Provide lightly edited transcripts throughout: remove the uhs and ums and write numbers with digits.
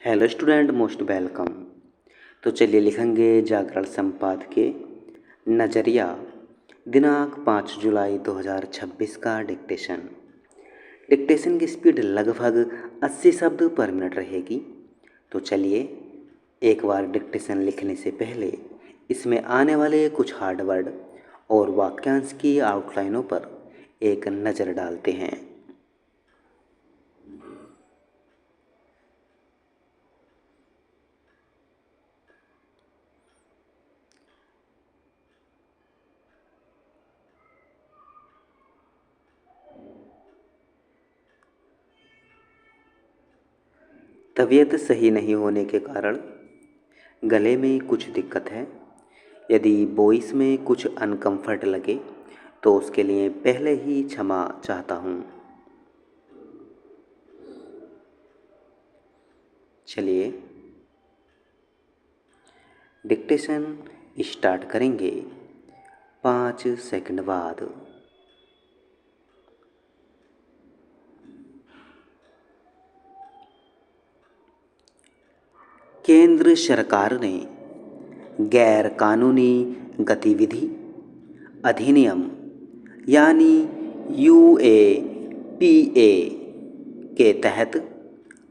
Hello student, most welcome. तो चलिए लिखेंगे जागरण संपादकीय नज़रिया दिनांक 5 जुलाई 2026 का डिक्टेशन। डिक्टेशन की स्पीड लगभग 80 शब्द पर मिनट रहेगी। तो चलिए एक बार डिक्टेशन लिखने से पहले इसमें आने वाले कुछ हार्ड वर्ड और वाक्यांश की आउटलाइनों पर एक नज़र डालते हैं। तबीयत सही नहीं होने के कारण गले में कुछ दिक्कत है। यदि वॉइस में कुछ अनकंफर्ट लगे तो उसके लिए पहले ही क्षमा चाहता हूँ। चलिए डिक्टेशन स्टार्ट करेंगे 5 सेकंड बाद। केंद्र सरकार ने गैर कानूनी गतिविधि अधिनियम यानी UAPA के तहत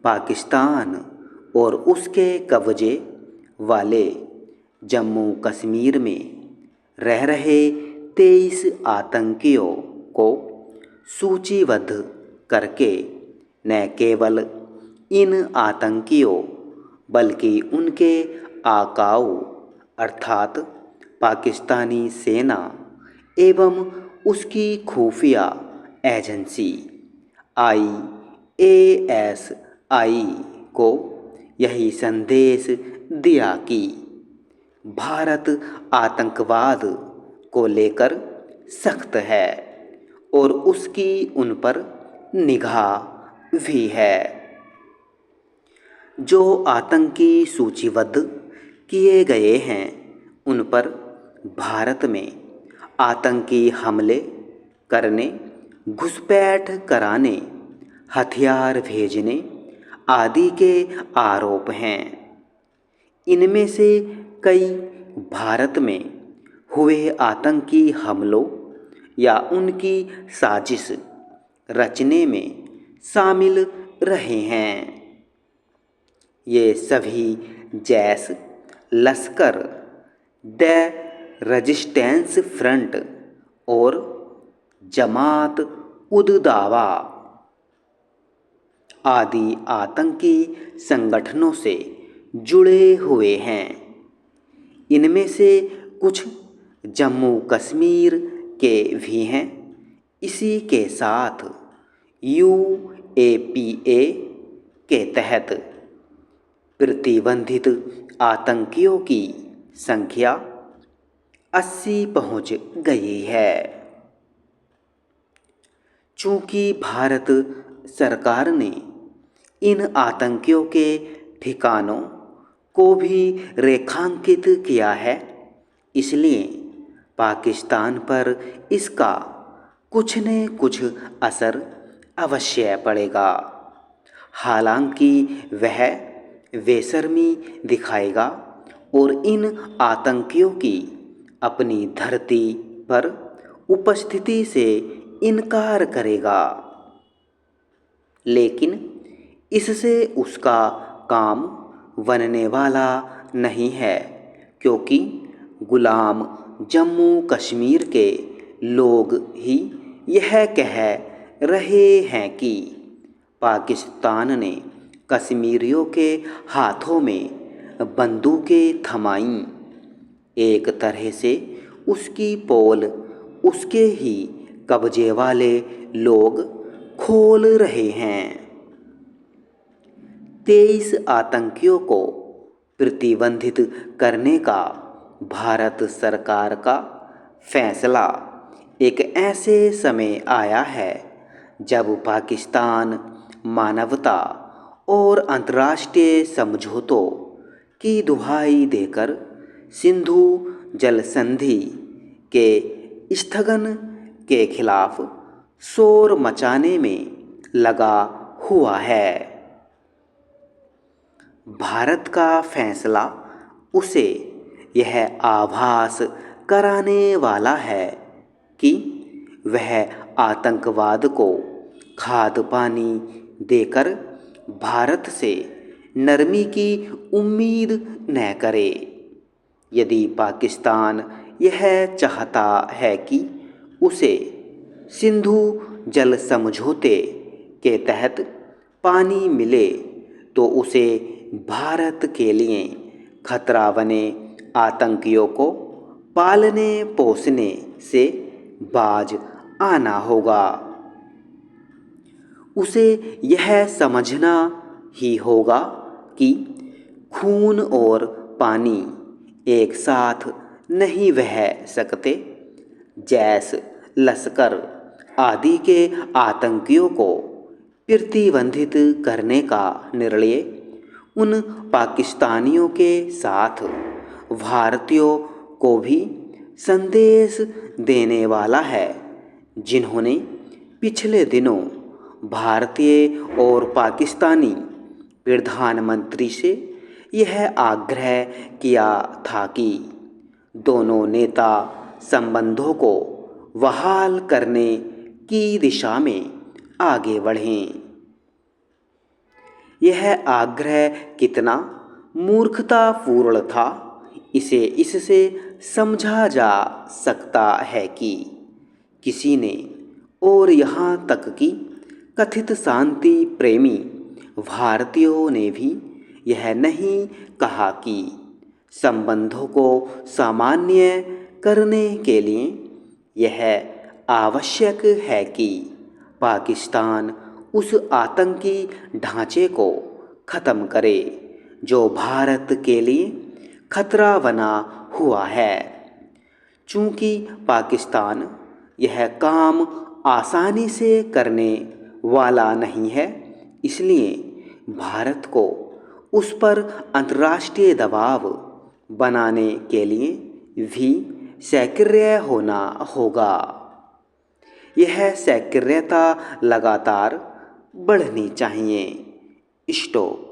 पाकिस्तान और उसके कब्जे वाले जम्मू कश्मीर में रह रहे 23 आतंकियों को सूचीबद्ध करके न केवल इन आतंकियों बल्कि उनके आकाओं अर्थात पाकिस्तानी सेना एवं उसकी खुफिया एजेंसी IASI को यही संदेश दिया कि भारत आतंकवाद को लेकर सख्त है और उसकी उन पर निगाह भी है। जो आतंकी सूचीबद्ध किए गए हैं उन पर भारत में आतंकी हमले करने, घुसपैठ कराने, हथियार भेजने आदि के आरोप हैं। इनमें से कई भारत में हुए आतंकी हमलों या उनकी साजिश रचने में शामिल रहे हैं। ये सभी जैश, लश्कर, द रेजिस्टेंस फ्रंट और जमात उद दावा आदि आतंकी संगठनों से जुड़े हुए हैं। इनमें से कुछ जम्मू कश्मीर के भी हैं। इसी के साथ UAPA के तहत प्रतिबंधित आतंकियों की संख्या 80 पहुंच गई है। चूंकि भारत सरकार ने इन आतंकियों के ठिकानों को भी रेखांकित किया है, इसलिए पाकिस्तान पर इसका कुछ न कुछ असर अवश्य पड़ेगा। हालांकि वह बेशर्मी दिखाएगा और इन आतंकियों की अपनी धरती पर उपस्थिति से इनकार करेगा, लेकिन इससे उसका काम बनने वाला नहीं है, क्योंकि गुलाम जम्मू कश्मीर के लोग ही यह कह रहे हैं कि पाकिस्तान ने कश्मीरियों के हाथों में बंदूकें थमाईं। एक तरह से उसकी पोल उसके ही कब्जे वाले लोग खोल रहे हैं। 23 आतंकियों को प्रतिबंधित करने का भारत सरकार का फैसला एक ऐसे समय आया है जब पाकिस्तान मानवता और अंतर्राष्ट्रीय समझौतों की दुहाई देकर सिंधु जल संधि के स्थगन के खिलाफ शोर मचाने में लगा हुआ है। भारत का फैसला उसे यह आभास कराने वाला है कि वह आतंकवाद को खाद पानी देकर भारत से नरमी की उम्मीद न करे। यदि पाकिस्तान यह चाहता है कि उसे सिंधु जल समझौते के तहत पानी मिले तो उसे भारत के लिए खतरा बने आतंकियों को पालने पोसने से बाज आना होगा। उसे यह समझना ही होगा कि खून और पानी एक साथ नहीं बह सकते। जैश लश्कर आदि के आतंकियों को प्रतिबंधित करने का निर्णय उन पाकिस्तानियों के साथ भारतीयों को भी संदेश देने वाला है जिन्होंने पिछले दिनों भारतीय और पाकिस्तानी प्रधानमंत्री से यह आग्रह किया था कि दोनों नेता संबंधों को बहाल करने की दिशा में आगे बढ़ें। यह आग्रह कितना मूर्खतापूर्ण था इसे इससे समझा जा सकता है कि किसी ने और यहाँ तक कि कथित शांति प्रेमी भारतीयों ने भी यह नहीं कहा कि संबंधों को सामान्य करने के लिए यह आवश्यक है कि पाकिस्तान उस आतंकी ढांचे को ख़त्म करे जो भारत के लिए खतरा बना हुआ है। चूँकि पाकिस्तान यह काम आसानी से करने वाला नहीं है, इसलिए भारत को उस पर अंतर्राष्ट्रीय दबाव बनाने के लिए भी सक्रिय होना होगा। यह सक्रियता लगातार बढ़नी चाहिए। स्टॉप।